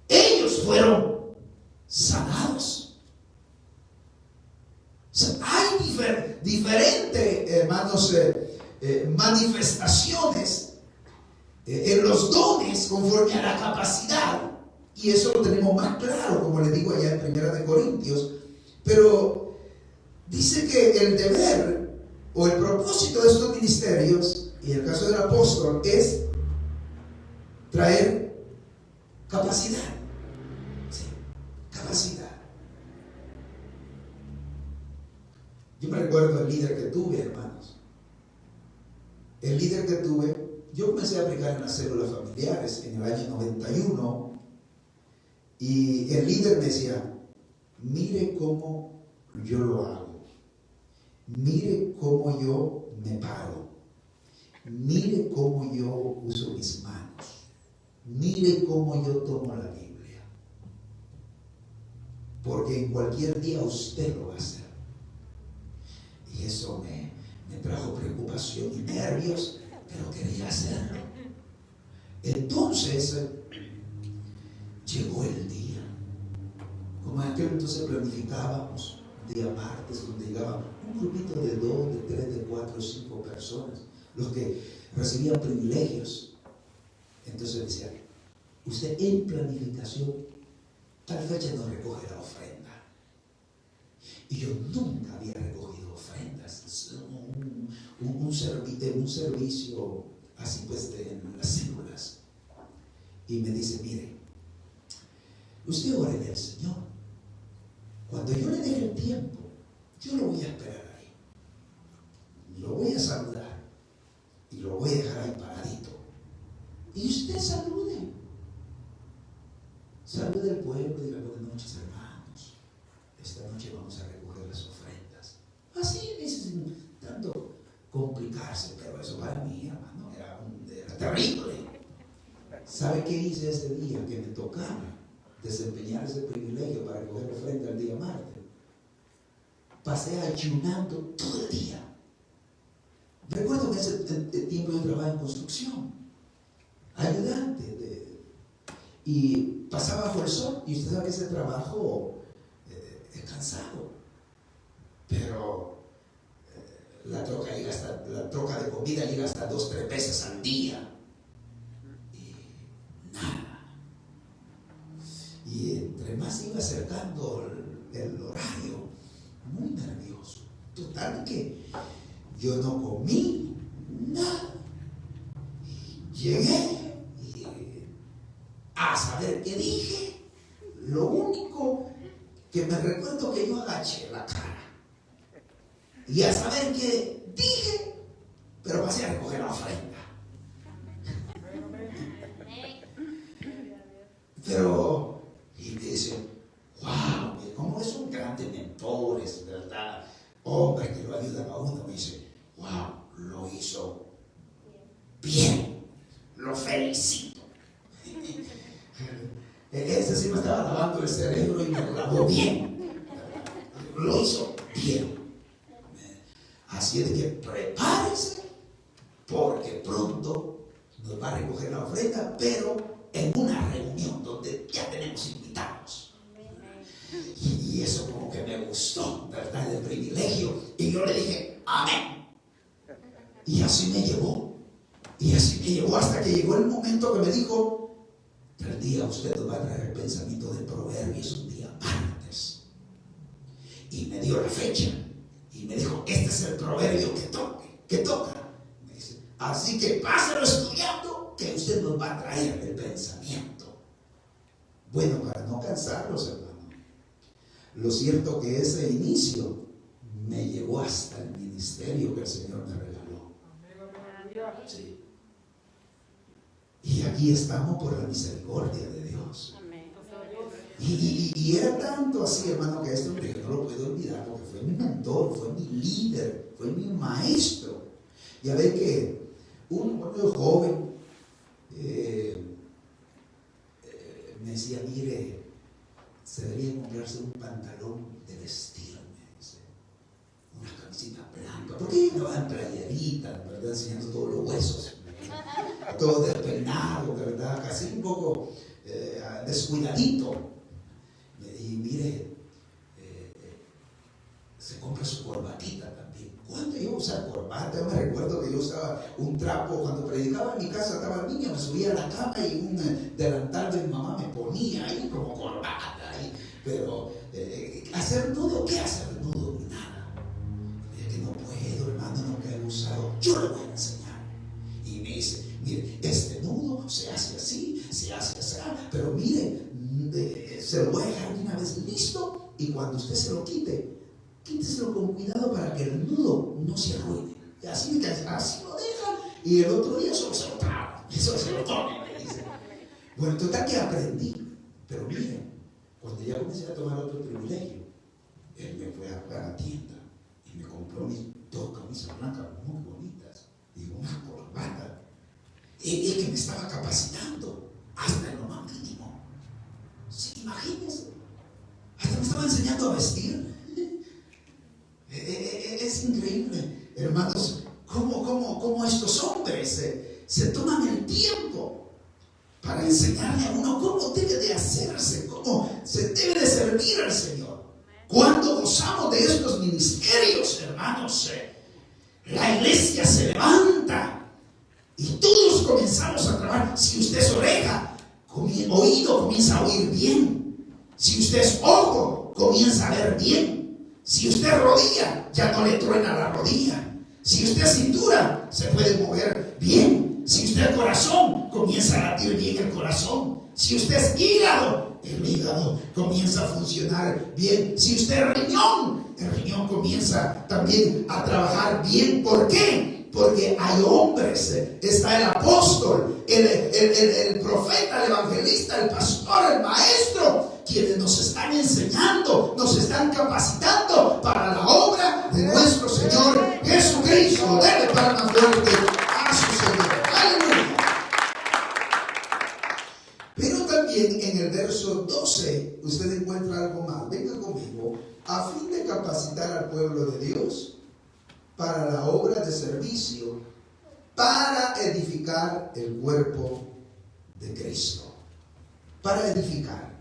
ellos fueron sanados. O sea, hay diferentes, hermanos, manifestaciones en los dones conforme a la capacidad, y eso lo tenemos más claro, como le digo allá en 1 Corintios. Pero dice que el deber o el propósito de estos ministerios, y en el caso del apóstol, es traer capacidad. Sí, capacidad. Yo me recuerdo el líder que tuve, hermanos. El líder que tuve, yo comencé a aplicar en las células familiares en el año 91, y el líder me decía: mire cómo yo lo hago, mire cómo yo me paro, mire cómo yo uso mis manos, mire cómo yo tomo la Biblia, porque en cualquier día usted lo va a hacer. Y eso me trajo preocupación y nervios, pero quería hacerlo. Entonces llegó el día. Como en aquel entonces planificábamos día martes, donde llegaba un grupito de 2, de 3, de 4, 5 personas, los que recibían privilegios. Entonces decía: usted en planificación tal fecha no recoge la ofrenda. Y yo nunca había recogido ofrendas. Un servicio así, pues, en las células. Y me dice: mire, usted ore al Señor. Cuando yo le deje el tiempo, yo lo voy a esperar ahí. Lo voy a saludar. Y lo voy a dejar ahí paradito. Y usted salude. Salude al pueblo y diga: buenas noches, hermanos. Esta noche vamos a recoger las ofrendas. Así, sin tanto complicarse. Pero eso para mí, hermano, era terrible. ¿Sabe qué hice ese día que me tocaba desempeñar ese privilegio para recoger ofrenda el día martes? Pasé ayunando todo el día. Recuerdo que ese tiempo yo trabajaba en construcción, ayudante, y pasaba bajo el sol, y usted sabe que ese trabajo es cansado, pero la troca de comida llega hasta 2, 3 veces al día, y nada. Y entre más iba acercando el horario, muy nervioso. Total que yo no comí nada. Llegué y a saber qué dije. Lo único que me recuerdo que yo agaché la cara. Y a saber qué dije, pero pasé a recoger la ofrenda. Pero, y dice: wow, como es un grande mentores, ¿verdad? Hombres que lo ayudan a uno. Me dice: wow, lo hizo bien, lo felicito. Ese sí me estaba lavando el cerebro y me lo lavó bien. Lo hizo bien. Así es que prepárese, porque pronto nos va a recoger la ofrenda, pero en una reunión donde ya tenemos invitados. Y eso como que me gustó, ¿verdad? El privilegio. Y yo le dije: amén. Y así me llevó. Y así me llevó hasta que llegó el momento que me dijo: el día usted nos va a traer el pensamiento del proverbio, es un día martes. Y me dio la fecha. Y me dijo: este es el proverbio que toca. Me dice: así que pásalo estudiando usted nos va a traer el pensamiento. Bueno, para no cansarlos, hermano, lo cierto que ese inicio me llevó hasta el ministerio que el Señor me regaló. Sí. Y aquí estamos por la misericordia de Dios. Y era tanto así, hermano, que este hombre no lo puedo olvidar, porque fue mi mentor, fue mi líder, fue mi maestro. Ya ve que cuando joven me decía, mire, se debería comprarse un pantalón de vestir, me dice, una camiseta blanca, porque no en playerita, ¿verdad? Enseñando todos los huesos, todo despeinado, ¿verdad? Casi un poco descuidadito. Y mire, se compra su corbatita también. ¿Cuándo iba a usar corbata? Yo me recuerdo que yo usaba un trapo, cuando predicaba en mi casa, estaba niño, me subía a la cama y un delantal de mi mamá me ponía ahí como corbata. Pero hacer nudo, ¿qué hacer nudo? Nada. Que no puedo, hermano, no que he usado. Yo le voy a enseñar. Y me dice, mire, este nudo se hace así, se hace así, pero mire, se lo voy a dejar de una vez listo, y cuando usted se lo quíteselo con cuidado para que el nudo no se arruine. Y así lo deja, y el otro día solo se lo traga, eso se lo tome, me dice. Bueno, total que aprendí, pero miren, cuando ya comencé a tomar otro privilegio, él me fue a la tienda y me compró mis 2 camisas blancas muy bonitas y una corbata. Él que me estaba capacitando hasta lo más mínimo. Sí, imagínense, hasta me estaba enseñando a vestir. Es increíble, hermanos, cómo estos hombres se toman el tiempo para enseñarle a uno cómo debe de hacerse, cómo se debe de servir al Señor. Cuando gozamos de estos ministerios, hermanos, la iglesia se levanta y todos comenzamos a trabajar. Si usted es oreja, oído comienza a oír bien. Si usted es ojo, comienza a ver bien. Si usted es rodilla, ya no le truena la rodilla. Si usted es cintura, se puede mover bien. Si usted es corazón, comienza a latir bien el corazón. Si usted es hígado, el hígado comienza a funcionar bien. Si usted es riñón, el riñón comienza también a trabajar bien. ¿Por qué? Porque hay hombres, está el apóstol, el profeta, el evangelista, el pastor, el maestro, quienes nos están enseñando, nos están capacitando para la obra de nuestro Señor Jesucristo. Dele palmas fuerte a su Señor. Aleluya. Pero también en el verso 12 usted encuentra algo más. Venga conmigo. A fin de capacitar al pueblo de Dios para la obra de servicio, para edificar el cuerpo de Cristo. Para edificar.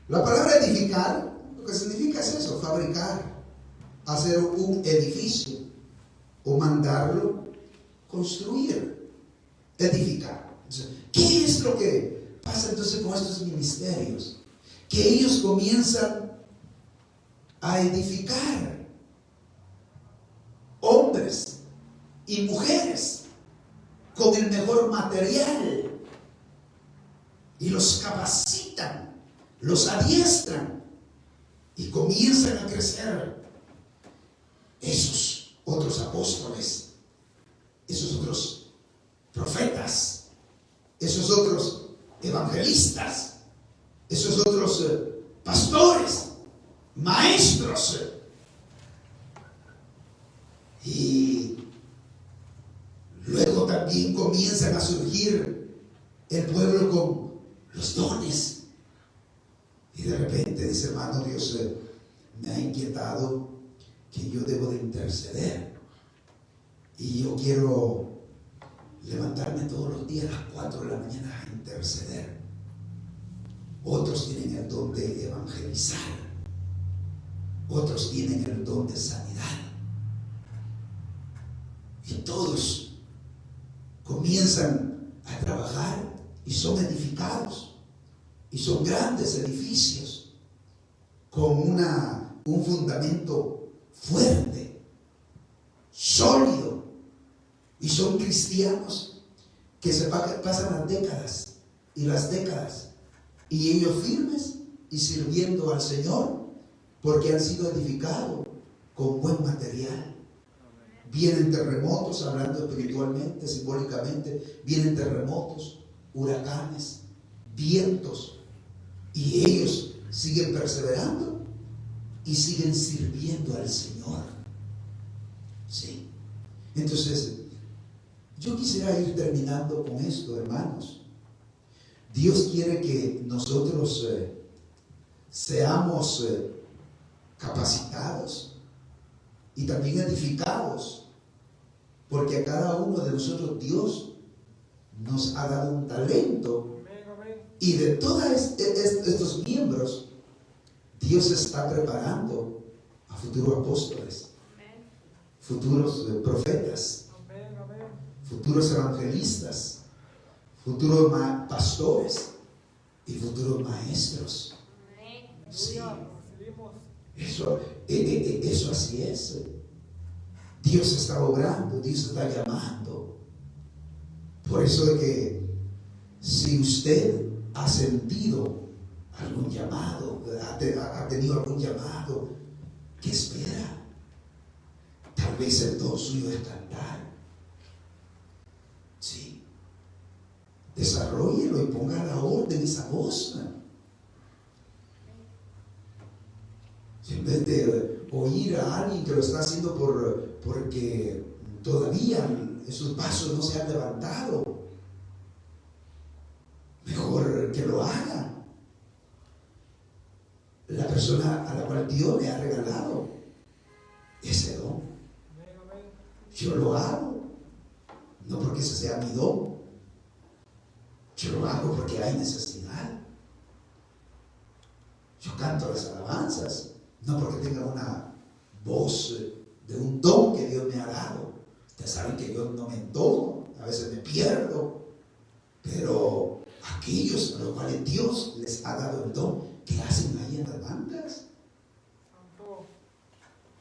La palabra edificar, lo que significa es eso, fabricar, hacer un edificio, o mandarlo construir, edificar. Entonces, ¿qué es lo que pasa entonces con estos ministerios? Que ellos comienzan a edificar hombres y mujeres con el mejor material y los capacitan, los adiestran y comienzan a crecer esos otros apóstoles, esos otros profetas, esos otros evangelistas, esos otros pastores, maestros. Y luego también comienzan a surgir el pueblo con los dones. Y de repente dice, hermano, Dios me ha inquietado que yo debo de interceder. Y yo quiero levantarme todos los días a las 4 de la mañana a interceder. Otros tienen el don de evangelizar. Otros tienen el don de sanidad. Y todos comienzan a trabajar y son edificados. Y son grandes edificios con un fundamento fuerte, sólido. Y son cristianos que se pasan las décadas y las décadas, y ellos firmes y sirviendo al Señor, porque han sido edificados con buen material. Vienen terremotos, hablando espiritualmente, simbólicamente, vienen terremotos, huracanes, vientos, y ellos siguen perseverando y siguen sirviendo al Señor. Sí. Entonces, yo quisiera ir terminando con esto, hermanos. Dios quiere que nosotros seamos capacitados y también edificados, porque a cada uno de nosotros Dios nos ha dado un talento, y de todos estos miembros Dios está preparando a futuros apóstoles, futuros profetas, futuros evangelistas, futuros pastores y futuros maestros. Sí. Eso así es. Dios está obrando, Dios está llamando. Por eso de que si usted ha sentido algún llamado, ha tenido algún llamado, ¿qué espera? Tal vez el don suyo es cantar. Sí. Desarróllelo y ponga a la orden esa voz. En vez de oír a alguien que lo está haciendo porque todavía esos pasos no se han levantado, mejor que lo haga la persona a la cual Dios le ha regalado ese don. Yo lo hago no porque ese sea mi don, yo lo hago porque hay necesidad. Yo canto las alabanzas no porque tenga una voz de un don que Dios me ha dado. Ustedes saben que yo no me entono, a veces me pierdo, pero aquellos a los cuales Dios les ha dado el don, ¿qué hacen ahí en las bancas?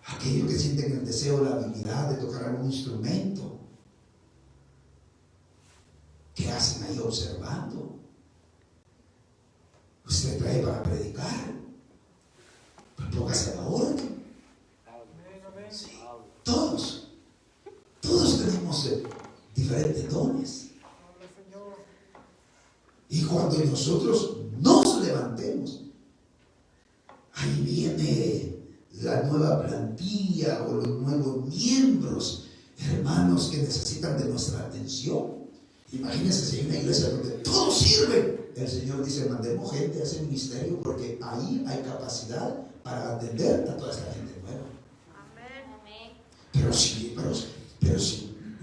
Aquellos que sienten el deseo, la habilidad de tocar algún instrumento, ¿qué hacen ahí observando? Usted trae para predicar, pues póngase a la orden. Sí, todos tenemos diferentes dones. Y cuando nosotros nos levantemos, ahí viene la nueva plantilla o los nuevos miembros, hermanos, que necesitan de nuestra atención. Imagínense si hay una iglesia donde todos sirven. El Señor dice: mandemos gente a ese ministerio, porque ahí hay capacidad para atender a toda esta gente nueva. Pero si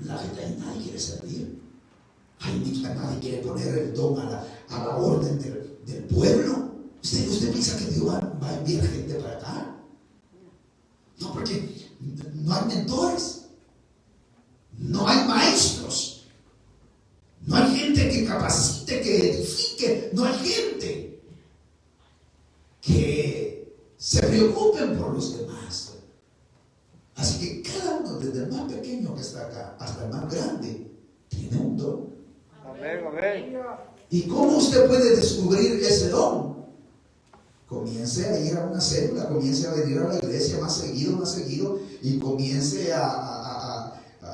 la gente ahí nadie quiere servir, ahí nadie quiere poner el don a la orden del pueblo. ¿Usted piensa que Dios va a enviar gente para acá? No, porque no hay mentores, no hay maestros, no hay gente que capacite, que edifique, no hay gente que se preocupen por los demás. Así que cada uno, desde el más pequeño que está acá hasta el más grande, tiene un don. Amén. ¿Y cómo usted puede descubrir ese don? Comience a ir a una célula, comience a venir a la iglesia más seguido, y comience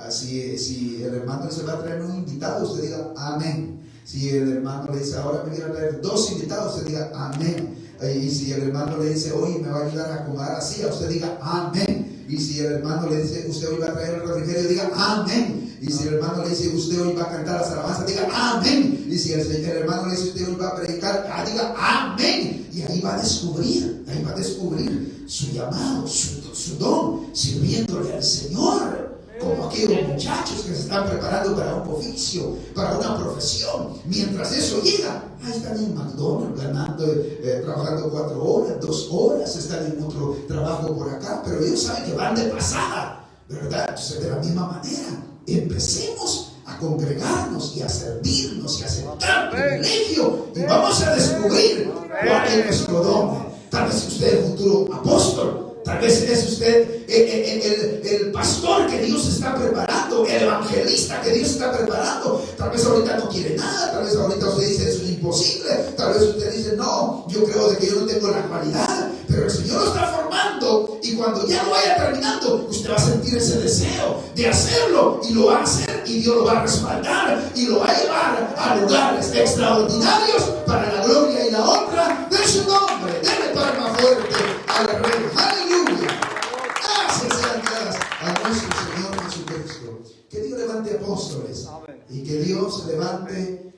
si el hermano se va a traer un invitado, usted diga amén. Si el hermano le dice: ahora me viene a traer 2 invitados, usted diga amén. Y si el hermano le dice: oye, me va a ayudar a acomodar así, usted diga amén. Y si el hermano le dice: usted hoy va a traer el refrigerio, diga amén. Y si el hermano le dice: usted hoy va a cantar las alabanzas, diga amén. Y si el hermano le dice: usted hoy va a predicar, diga amén. Y ahí va a descubrir su llamado, su don, sirviéndole al Señor. Como aquellos muchachos que se están preparando para un oficio, para una profesión. Mientras eso llega, ahí están en McDonald's ganando, trabajando 4 horas, 2 horas, están en otro trabajo por acá, pero ellos saben que van de pasada, ¿verdad? Entonces, de la misma manera, empecemos a congregarnos y a servirnos y a aceptar privilegio, y vamos a descubrir cuál es nuestro don. Tal vez usted es futuro apóstol, Tal vez es usted el pastor que Dios está preparando, el evangelista que Dios está preparando. Tal vez ahorita no quiere nada, tal vez ahorita usted dice eso es imposible, tal vez usted dice no, yo creo de que yo no tengo la cualidad, pero el Señor lo está formando y cuando ya lo vaya terminando, usted va a sentir ese deseo de hacerlo y lo va a hacer y Dios lo va a respaldar y lo va a llevar a lugares extraordinarios para la gloria y la honra de su nombre. Denle palma fuerte al Rey. Aleluya. Gracias sean dadas a nuestro Señor Jesucristo. Que Dios levante apóstoles y que Dios levante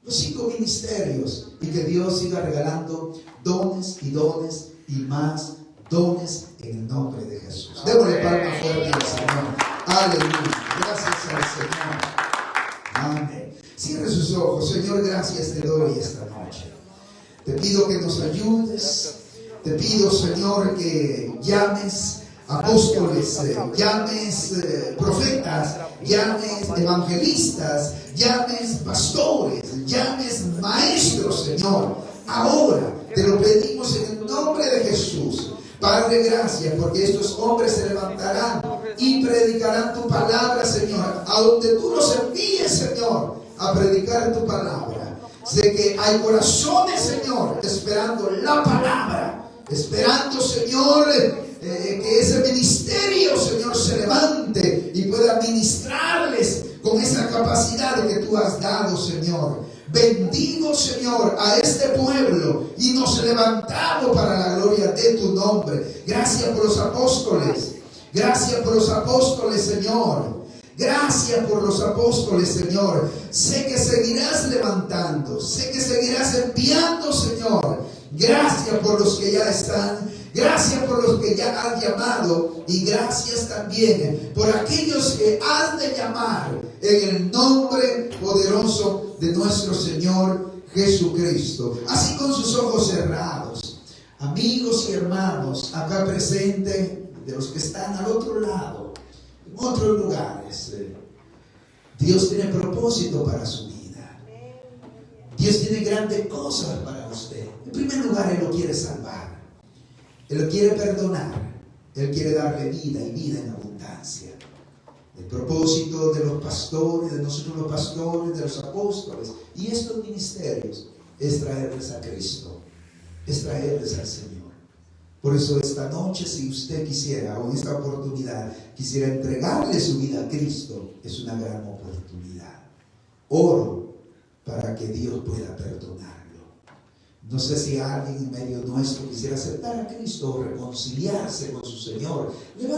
los 5 ministerios y que Dios siga regalando dones y dones y más dones en el nombre de Jesús. Démosle palma fuerte al Señor. Aleluya. Gracias al Señor. Amén. Cierre sus ojos. Señor, gracias te doy esta noche. Te pido que nos ayudes. Te pido, Señor, que llames apóstoles, llames profetas, llames evangelistas, llames pastores, llames maestros, Señor. Ahora te lo pedimos en el nombre de Jesús. Padre, gracias, porque estos hombres se levantarán y predicarán tu palabra, Señor, a donde tú los envíes, Señor, a predicar tu palabra. Sé que hay corazones, Señor, esperando la palabra. Esperando, Señor, que ese ministerio, Señor, se levante y pueda ministrarles con esa capacidad que tú has dado, Señor. Bendigo, Señor, a este pueblo y nos levantamos para la gloria de tu nombre. Gracias por los apóstoles. Gracias por los apóstoles, Señor. Gracias por los apóstoles, Señor. Sé que seguirás levantando. Sé que seguirás enviando, Señor. Gracias por los que ya están. Gracias por los que ya han llamado. Y gracias también por aquellos que han de llamar en el nombre poderoso de nuestro Señor Jesucristo. Así con sus ojos cerrados. Amigos y hermanos acá presentes, de los que están al otro lado, en otros lugares, Dios tiene propósito para su vida. Dios tiene grandes cosas para usted. En primer lugar, Él lo quiere salvar. Él lo quiere perdonar. Él quiere darle vida y vida en abundancia. El propósito de los pastores, de nosotros los pastores, de los apóstoles y estos ministerios es traerles a Cristo, es traerles al Señor. Por eso esta noche, si usted quisiera, o en esta oportunidad, quisiera entregarle su vida a Cristo, es una gran oportunidad. Oro para que Dios pueda perdonarlo. No sé si alguien en medio nuestro quisiera aceptar a Cristo o reconciliarse con su Señor.